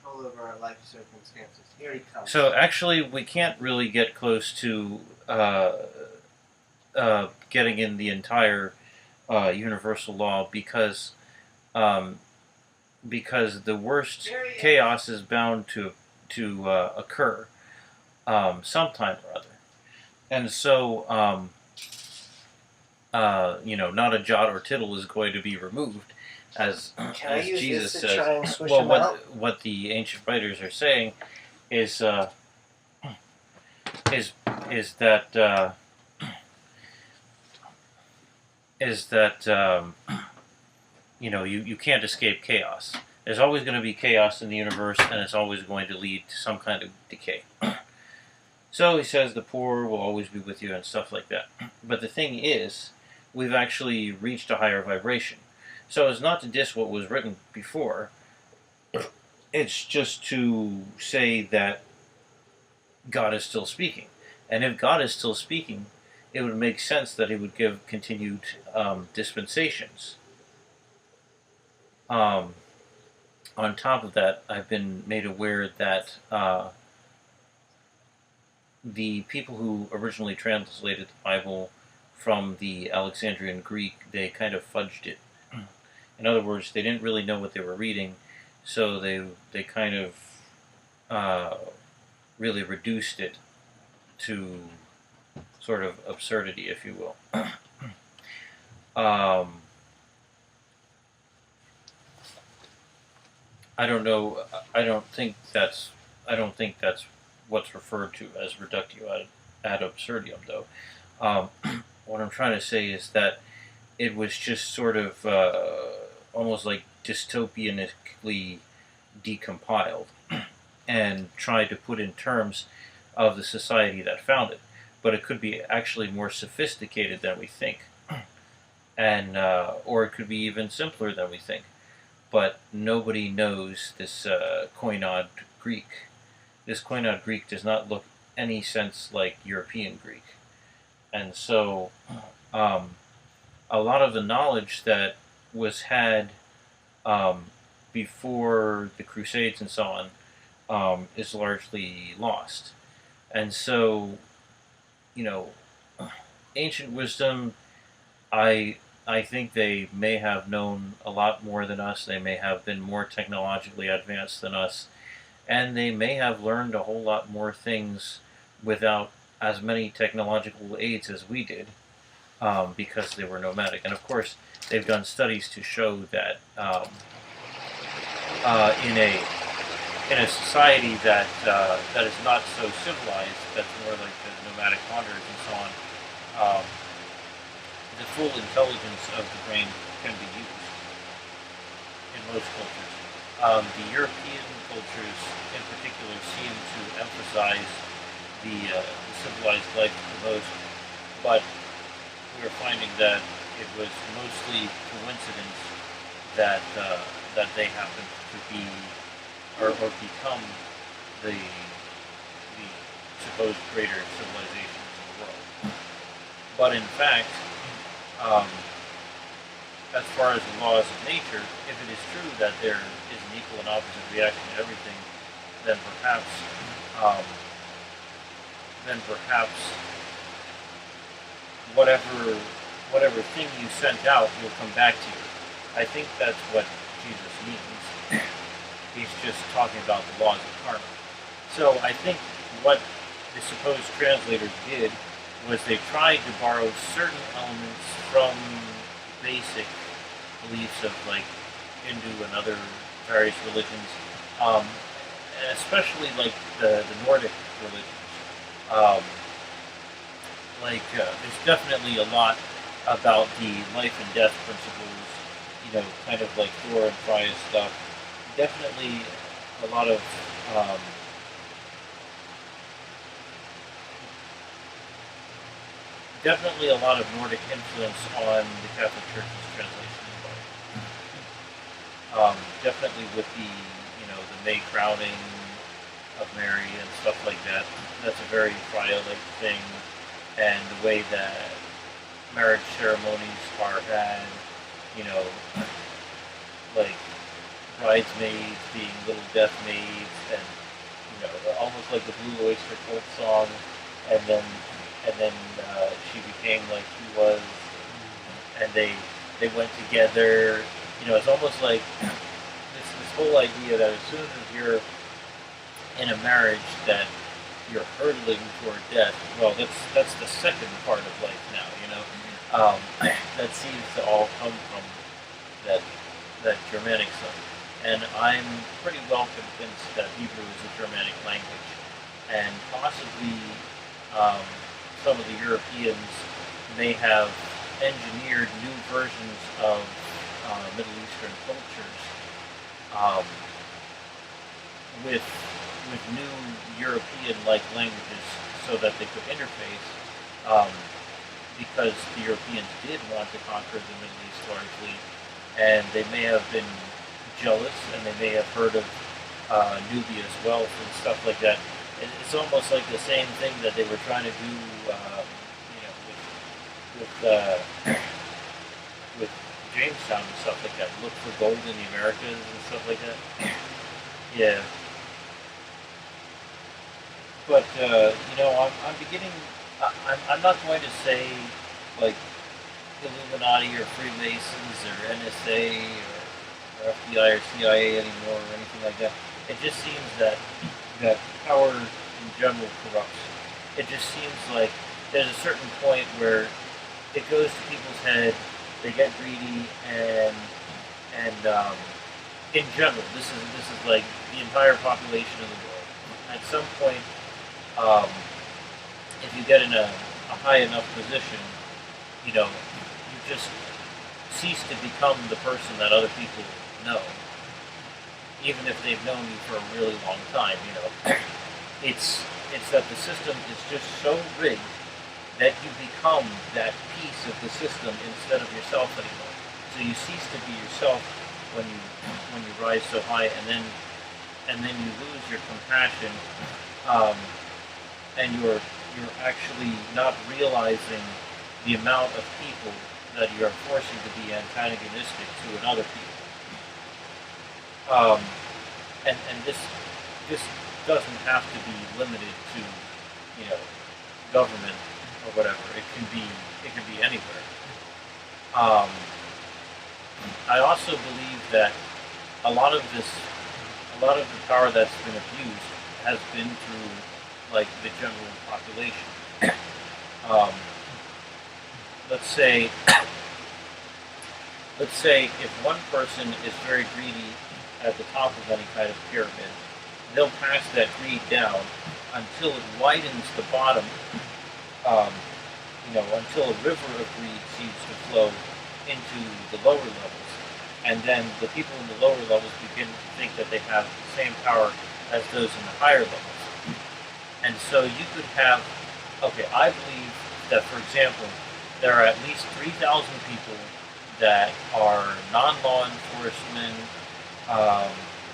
control over our life circumstances. Here he comes. So actually, we can't really get close to getting in the entire universal law um, because the worst chaos is bound to occur sometime or other, and so not a jot or tittle is going to be removed, as Can I use Jesus this to says. try and swish Well, him out? what the ancient writers are saying is is is that you can't escape chaos. There's always going to be chaos in the universe, and it's always going to lead to some kind of decay. So he says the poor will always be with you and stuff like that. But the thing is, we've actually reached a higher vibration. So it's not to diss what was written before. It's just to say that God is still speaking. And if God is still speaking, it would make sense that he would give continued dispensations. On top of that, I've been made aware that the people who originally translated the Bible from the Alexandrian Greek, they kind of fudged it. In other words, they didn't really know what they were reading, so they kind of really reduced it to sort of absurdity, if you will. I don't know. I don't think that's what's referred to as reductio ad absurdum, though. What I'm trying to say is that it was just sort of almost like dystopianically decompiled and tried to put in terms of the society that found it. But it could be actually more sophisticated than we think, and or it could be even simpler than we think. But nobody knows this Koinod Greek. This Koinod Greek does not look any sense like European Greek. And so a lot of the knowledge that was had before the Crusades and so on is largely lost. And so, ancient wisdom, I think they may have known a lot more than us. They may have been more technologically advanced than us. And they may have learned a whole lot more things without as many technological aids as we did, because they were nomadic. And of course, they've done studies to show that in a society that is not so civilized, that's more like the nomadic wanderers and so on, the full intelligence of the brain can be used in most cultures. The European cultures, in particular, seem to emphasize the civilized life the most, but we're finding that it was mostly coincidence that they happened to be or become the supposed greater civilizations in the world. But in fact, as far as the laws of nature, if it is true that there is an equal and opposite reaction to everything, then perhaps whatever thing you sent out will come back to you. I think that's what Jesus means. He's just talking about the laws of karma. So I think what the supposed translators did was they tried to borrow certain elements from basic beliefs of like Hindu and other various religions, especially like the Nordic religions. There's definitely a lot about the life and death principles, kind of like Thor and Freya's stuff. Definitely a lot of Nordic influence on the Catholic Church's translation of the Bible. Definitely with the May crowning of Mary and stuff like that. That's a very Freya-like thing, and the way that marriage ceremonies are had, like bridesmaids being little death maids, and almost like the Blue Oyster Cult song, and then she became like he was, and they went together. It's almost like this whole idea that as soon as you're in a marriage that you're hurtling toward death. Well, that's the second part of life now. That seems to all come from that Germanic side. And I'm pretty well convinced that Hebrew is a Germanic language, and possibly some of the Europeans may have engineered new versions of Middle Eastern cultures with new European-like languages so that they could interface, because the Europeans did want to conquer the Middle East largely, and they may have been jealous, and they may have heard of Nubia's wealth and stuff like that. It's almost like the same thing that they were trying to do, with Jamestown and stuff like that. Look for gold in the Americas and stuff like that. Yeah. But I'm beginning. I'm not going to say like Illuminati or Freemasons or NSA or FBI or CIA anymore or anything like that. It just seems that power in general corrupts. It just seems like there's a certain point where it goes to people's head, they get greedy, and in general, this is like the entire population of the world. At some point, if you get in a high enough position, you just cease to become the person that other people know, even if they've known you for a really long time. It's that the system is just so rigged that you become that piece of the system instead of yourself anymore. So you cease to be yourself when you rise so high, and then you lose your compassion, and you're actually not realizing the amount of people that you are forcing to be antagonistic to another people. And this doesn't have to be limited to government or whatever. It can be anywhere. I also believe that a lot of the power that's been abused has been through like the general population. Let's say if one person is very greedy at the top of any kind of pyramid, they'll pass that greed down until it widens the bottom, until a river of greed seems to flow into the lower levels. And then the people in the lower levels begin to think that they have the same power as those in the higher levels. And so you could have, I believe that, for example, there are at least 3,000 people that are non-law enforcement,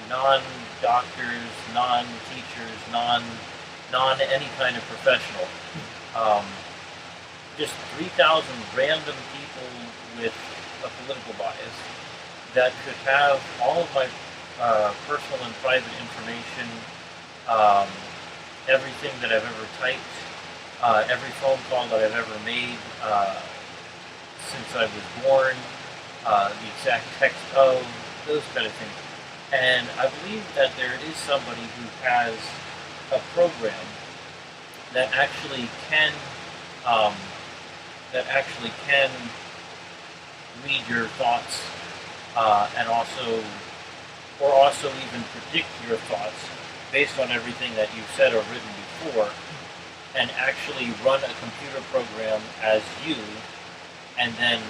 non-doctors, non-teachers, non-any kind of professional. Just 3,000 random people with a political bias that could have all of my personal and private information, everything that I've ever typed, every phone call that I've ever made since I was born, the exact text of, those kind of things. And I believe that there is somebody who has a program that actually can read your thoughts, and also even predict your thoughts based on everything that you've said or written before, and actually run a computer program as you, and then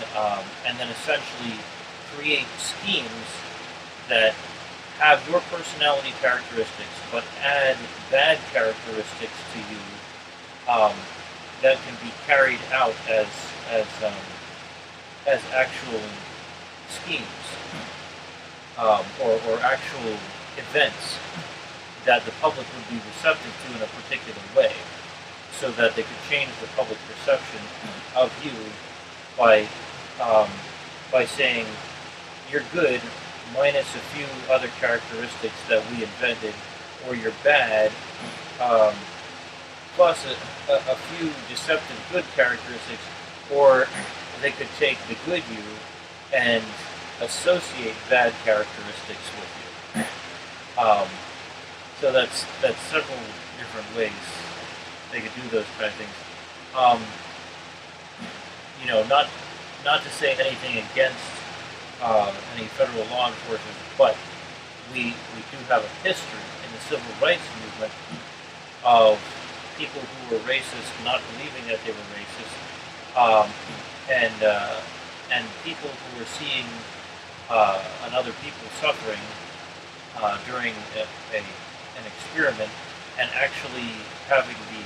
essentially create schemes that have your personality characteristics, but add bad characteristics to you, that can be carried out as actual schemes, or actual events that the public would be receptive to in a particular way, so that they could change the public perception of you by saying you're good, minus a few other characteristics that we invented, or you're bad, um, plus a few deceptive good characteristics, or they could take the good you and associate bad characteristics with you. So that's several different ways they could do those kind of things. Not to say anything against any federal law enforcement, but we do have a history in the civil rights movement of people who were racist not believing that they were racist, and people who were seeing another people suffering during an experiment and actually having the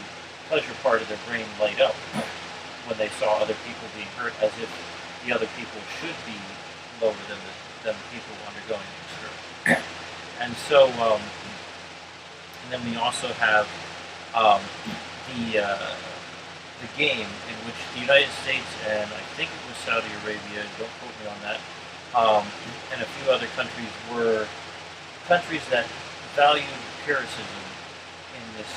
pleasure part of their brain light up when they saw other people being hurt, as if the other people should be lower than the people undergoing the experiment. And so, and then we also have the game in which the United States and I think it was Saudi Arabia, don't quote me on that, and a few other countries were countries that valued empiricism in this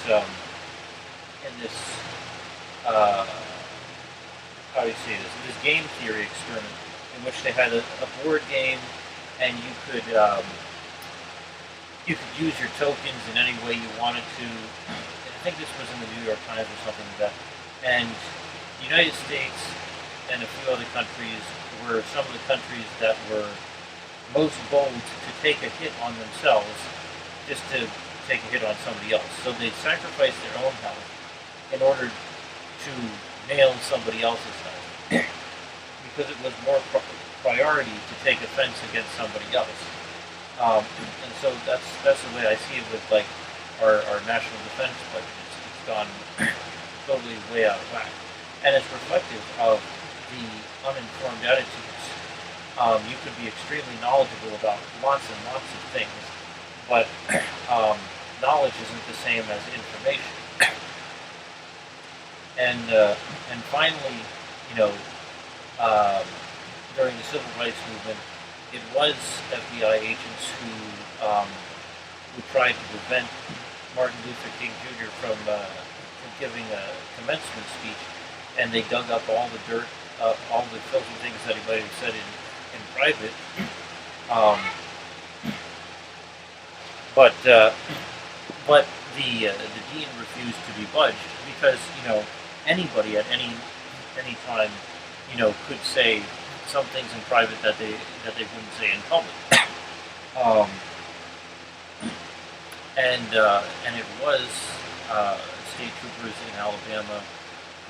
how do you say this? This game theory experiment in which they had a board game, and you could use your tokens in any way you wanted to. I think this was in the New York Times or something like that. And the United States and a few other countries were some of the countries that were most bold to take a hit on themselves just to take a hit on somebody else. So they sacrificed their own health in order to nail somebody else's health because it was more priority to take offense against somebody else. And so that's the way I see it with like our national defense budget. It's gone totally way out of whack, and it's reflective of the uninformed attitudes. You could be extremely knowledgeable about lots and lots of things, but knowledge isn't the same as information. And finally, during the civil rights movement, it was FBI agents who tried to prevent Martin Luther King Jr. from giving a commencement speech, and they dug up all the dirt, all the filthy things that he might have said in private. But the dean refused to be budged because anybody at any time could say some things in private that they wouldn't say in public. And it was state troopers in Alabama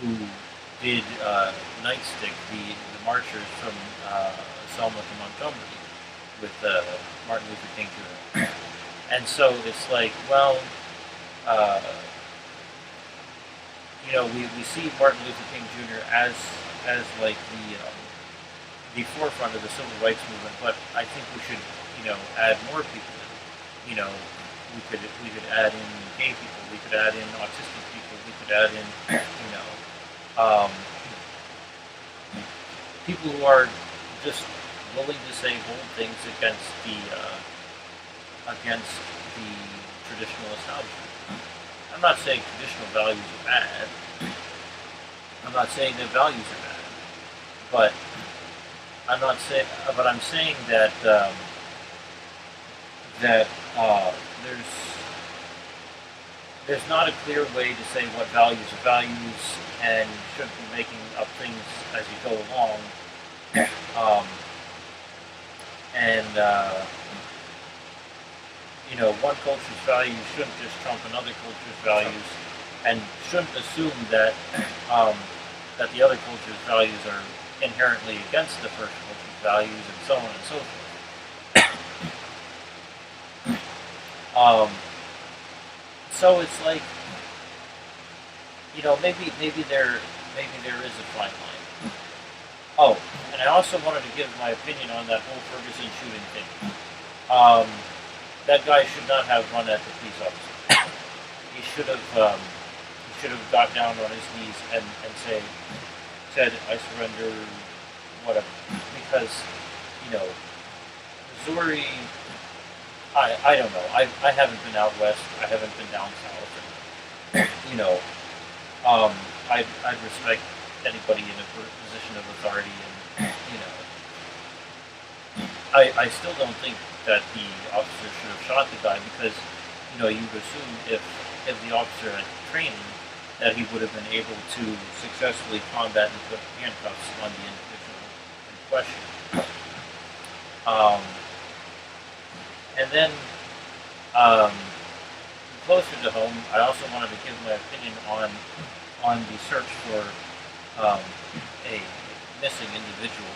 who did nightstick the marchers from Selma to Montgomery with Martin Luther King Jr. And so it's like, well, we see Martin Luther King Jr. as like the forefront of the civil rights movement, but I think we should add more people in. We could add in gay people, we could add in autistic people, we could add in people who are just willing to say bold things against the traditional establishment. I'm not saying traditional values are bad. I'm not saying that values are bad, but I'm saying that there's not a clear way to say what values are values, and you shouldn't be making up things as you go along. One culture's values shouldn't just trump another culture's values, and shouldn't assume that that the other culture's values are inherently against the first culture's values, and so on and so forth. So it's like, maybe there is a fine line. Oh, and I also wanted to give my opinion on that whole Ferguson shooting thing. That guy should not have run at the police officer. He should have got down on his knees and said, "I surrender," whatever. Because there's Missouri, I don't know. I haven't been out west. I haven't been down south. And, you know, I'd respect anybody in a position of authority, and I still don't think that the officer should have shot the guy because, you would assume if the officer had training that he would have been able to successfully combat and put handcuffs on the individual in question. Um, and then, closer to home, I also wanted to give my opinion on the search for a missing individual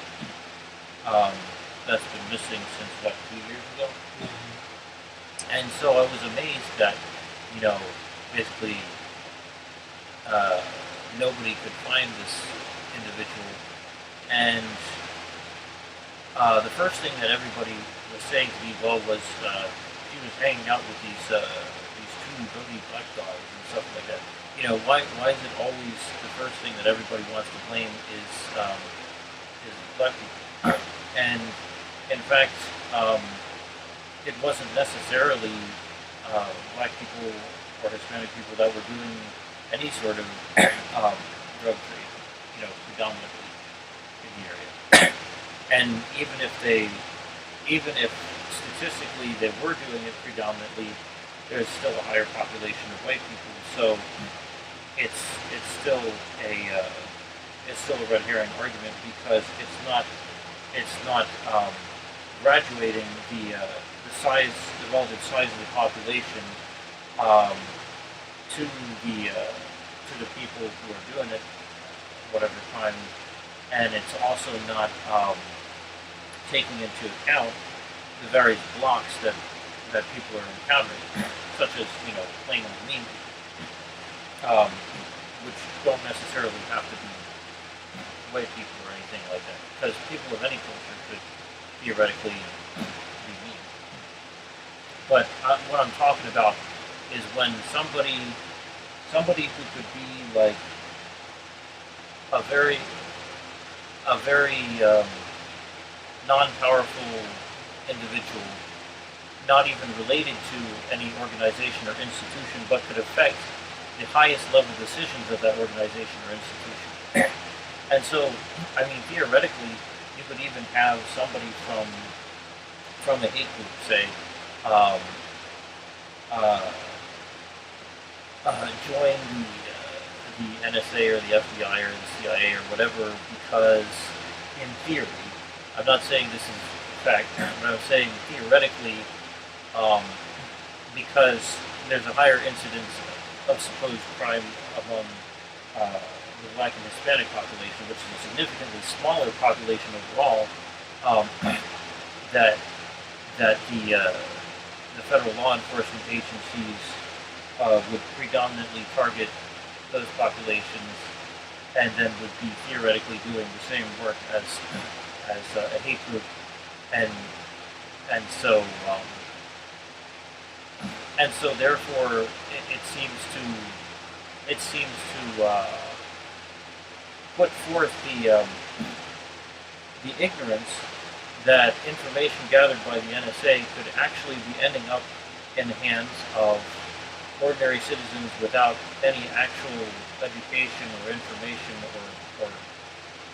that's been missing since 2 years ago. And so I was amazed that basically nobody could find this individual. And the first thing that everybody was saying to me, was she was hanging out with these two dirty black guys and stuff like that. Why is it always the first thing that everybody wants to blame is black people? And in fact, it wasn't necessarily black people or Hispanic people that were doing any sort of drug trade, predominantly in the area. And even if statistically they were doing it predominantly, there's still a higher population of white people. So it's still a red herring argument because it's not graduating the relative size of the population to the people who are doing it whatever time, and it's also not taking into account the various blocks that people are encountering, such as plain old mean people, which don't necessarily have to be white people or anything like that, because people of any culture could theoretically be mean. But what I'm talking about is when somebody who could be like a very non-powerful individual, not even related to any organization or institution, but could affect the highest level decisions of that organization or institution. And so, theoretically, you could even have somebody from a hate group, say, join the NSA or the FBI or the CIA or whatever, because in theory, I'm not saying this is fact, but I'm saying theoretically, because there's a higher incidence of supposed crime among the black and Hispanic population, which is a significantly smaller population overall, that the federal law enforcement agencies would predominantly target those populations, and then would be theoretically doing the same work as a hate group, and so therefore it seems to put forth the ignorance that information gathered by the NSA could actually be ending up in the hands of ordinary citizens without any actual education or information or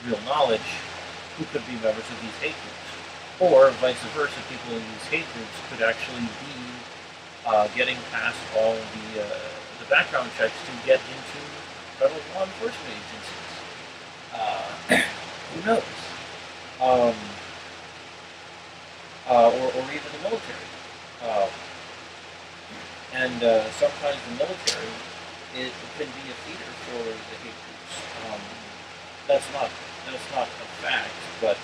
real knowledge, who could be members of these hate groups. Or vice versa, people in these hate groups could actually be getting past all the background checks to get into federal law enforcement agencies. Who knows? Or even the military. And sometimes the military can be a feeder for the hate groups. That's not a fact, but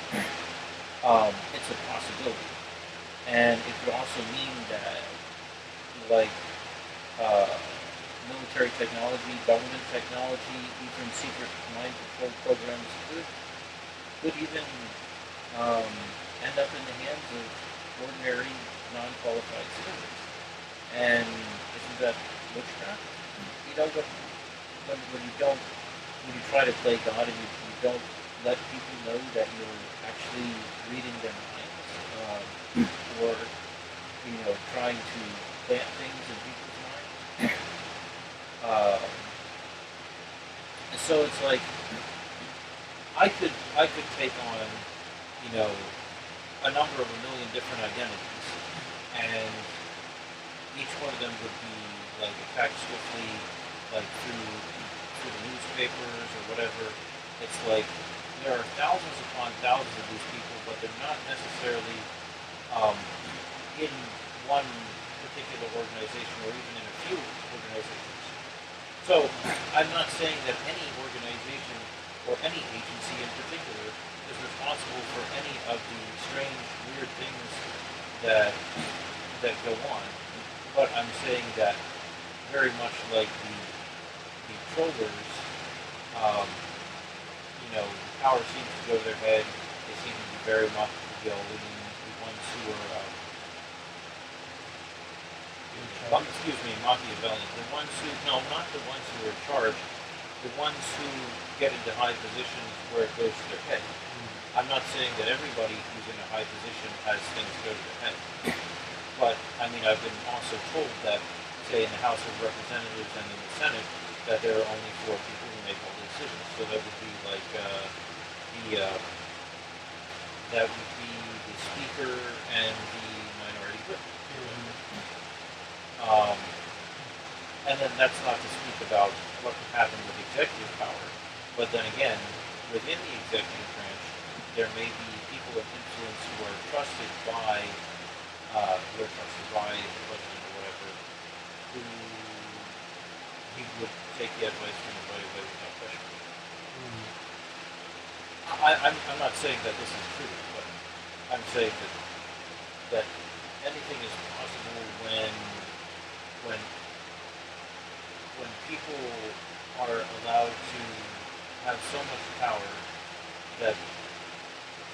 it's a possibility. And it could also mean that, like, military technology, government technology, even secret mind control programs could even end up in the hands of ordinary, non-qualified citizens. And isn't that witchcraft? When you try to play God and you don't let people know that you're actually reading their minds, or trying to plant things in people's minds. Um, and so it's like I could take on a number of a million different identities, and each one of them would be like attacked swiftly, like through the newspapers or whatever. It's like there are thousands upon thousands of these people, but they're not necessarily in one particular organization or even in a few organizations. So I'm not saying that any organization or any agency in particular is responsible for any of the strange, weird things that go on. But I'm saying that very much like the trollers, the power seems to go to their head. They seem to be very Machiavellian. The ones who are, Machiavellian. The ones who, no, not the ones who are in charge. The ones who get into high positions where it goes to their head. I'm not saying that everybody who's in a high position has things go to their head. But, I mean, I've been also told that, say, in the House of Representatives and in the Senate, that there are only 4 people who make all the decisions. So that would be like that would be the Speaker and the Minority Whip. And then that's not to speak about what can happen with executive power. But then again, within the executive branch, there may be people of influence who are trusted by the president or whatever, who he would take the advice from right away without question. I'm not saying that this is true, but I'm saying that anything is possible when people are allowed to have so much power that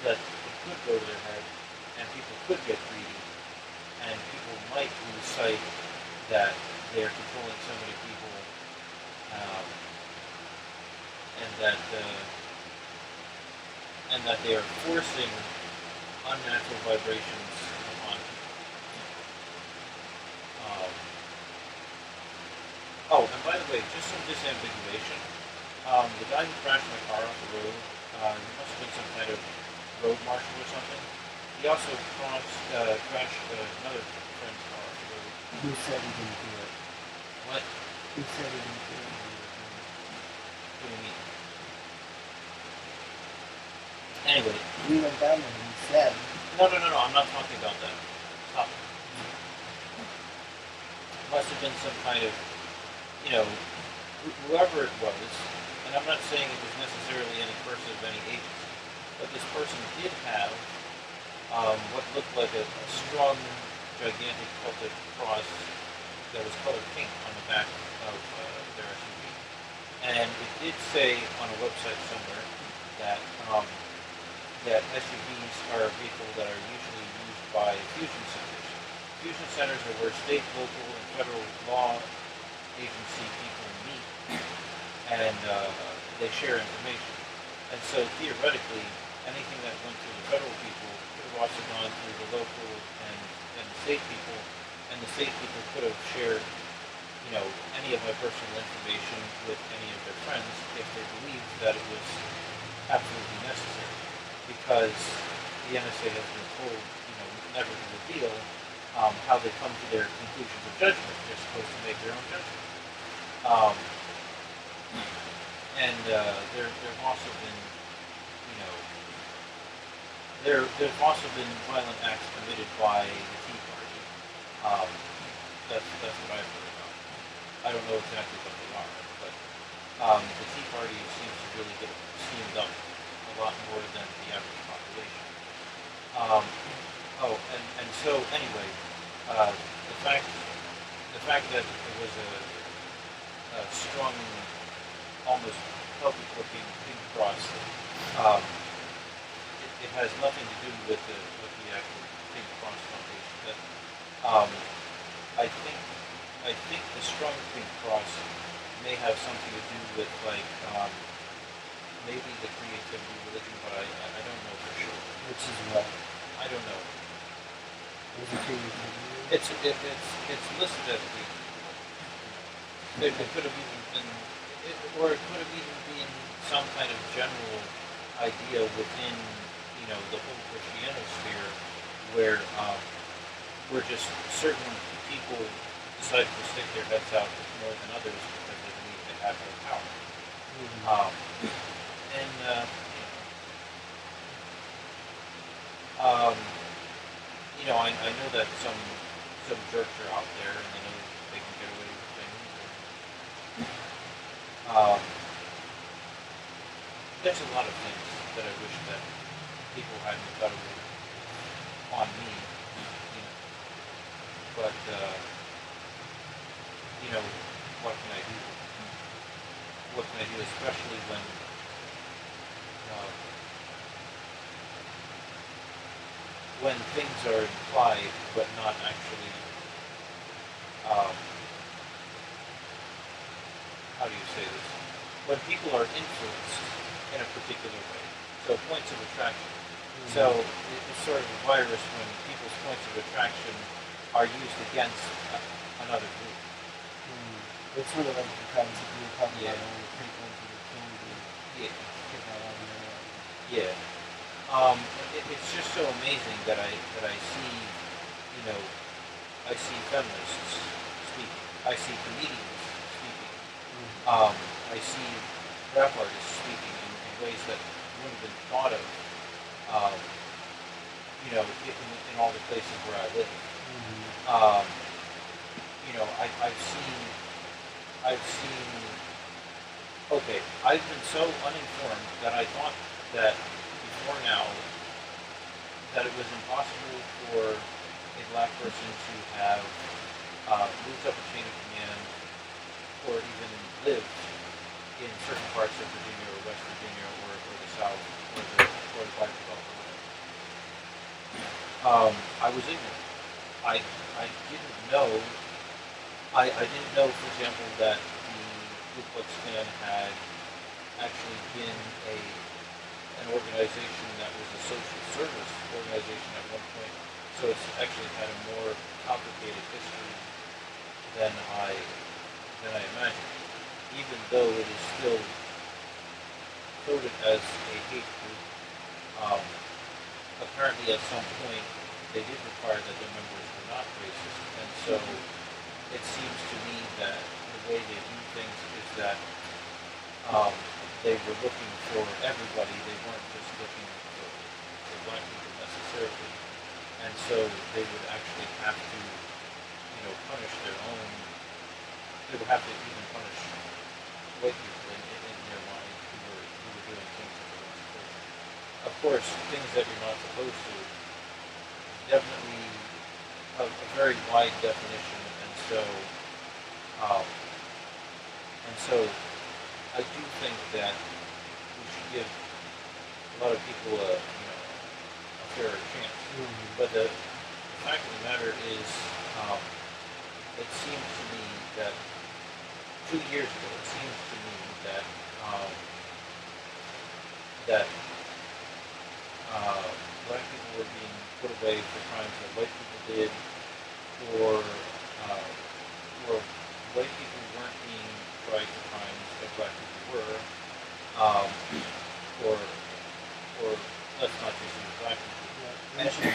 it could go to their head, and people could get greedy, and people might lose sight that they are controlling so many people, and that they are forcing unnatural vibrations upon people. And by the way, just some disambiguation. The guy who crashed my car off the road, he must have been some kind of road marshal or something. He also crashed another friend's car off the road. Who said he didn't do it? What? Who said he didn't do it? What do you mean? Anyway. We went down there and he said. No, I'm not talking about that. Stop it. Must have been some kind of, whoever it was, and I'm not saying it was necessarily any person of any agency, but this person did have what looked like a strong, gigantic Celtic cross that was colored pink on the back of their SUV. And it did say on a website somewhere that SUVs are a vehicle that are usually used by fusion centers. Fusion centers are where state, local, and federal law agency people meet, and they share information. And so theoretically, anything that went through the federal people could have also gone through the local and the state people, and the state people could have shared, any of my personal information with any of their friends if they believed that it was absolutely necessary. Because the NSA has been told, never to reveal how they come to their conclusions of judgment. They're supposed to make their own judgment. There've also been, there's also been violent acts committed by the Tea Party. That's what I've heard about. I don't know exactly what they are, but the Tea Party seems to really get steamed up a lot more than the average population. And so anyway, the fact that it was a strong, almost Celtic-looking pink cross, it has nothing to do with the actual Pink Cross Foundation. That I think the strong pink cross may have something to do with maybe the creativity religion, but I don't know for sure. Which is what? I don't know. Was it treated for It's listed as the. It could have even been, or it could have even been some kind of general idea within, the whole Christianity sphere, where just certain people decide to stick their heads out more than others because they believe they have more power. And I know that some jerks are out there and they know they can get away with things. There's a lot of things that I wish that people hadn't got away with on me, But what can I do? What can I do, especially when things are implied but not actually, how do you say this? When people are influenced in a particular way. So points of attraction. So it's sort of a virus when people's points of attraction are used against another group. It's sort of like the kinds of you talking Yeah. about all the people into the community. Yeah. Get that out of there. Yeah. It's just so amazing that I see, I see feminists speaking. I see comedians speaking. I see rap artists speaking in ways that wouldn't have been thought of, in all the places where I live. I've been so uninformed that I thought that before now that it was impossible for a black person to have moved up a chain of command or even lived in certain parts of Virginia or West Virginia or the South or the Bible Belt or whatever. I was ignorant. I didn't know. I didn't know, for example, that the Ku Klux Klan had actually been an organization that was a social service organization at one point. So it's actually had a more complicated history than I imagined. Even though it is still coded as a hate group, apparently at some point they did require that their members were not racist, and so it seems to me that the way they do things is that they were looking for everybody. They weren't just looking for black people necessarily, and so they would actually have to, punish their own. They would have to even punish white people in their mind who were doing things that they weren't supposed to. Of course, things that you're not supposed to. Definitely a very wide definition, and so I do think that we should give a lot of people a fairer chance. But the fact of the matter is, it seems to me that 2 years ago, that black people were being put away for crimes that white people did, or white people weren't being tried for crimes that black people were, or let's not just use black people. And for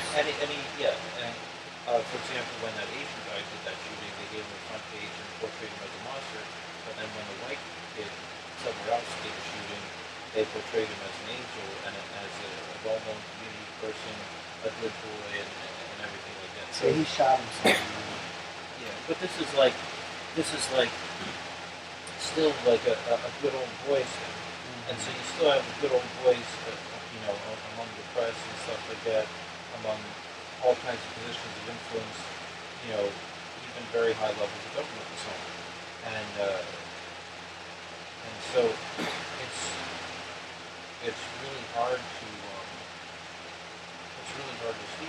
example, when that Asian guy did that shooting, they gave him a front page and portrayed him as a monster. But then when the white kid somewhere else did the shooting, they portrayed him as an angel and as a well-known community person, a good boy, and everything like that. So he shot himself. Yeah, but this is like still like a good old boys thing. And so you still have the good old boys, among the press and stuff like that, among all kinds of positions of influence, even very high levels of government and so on. And so it's really hard to see.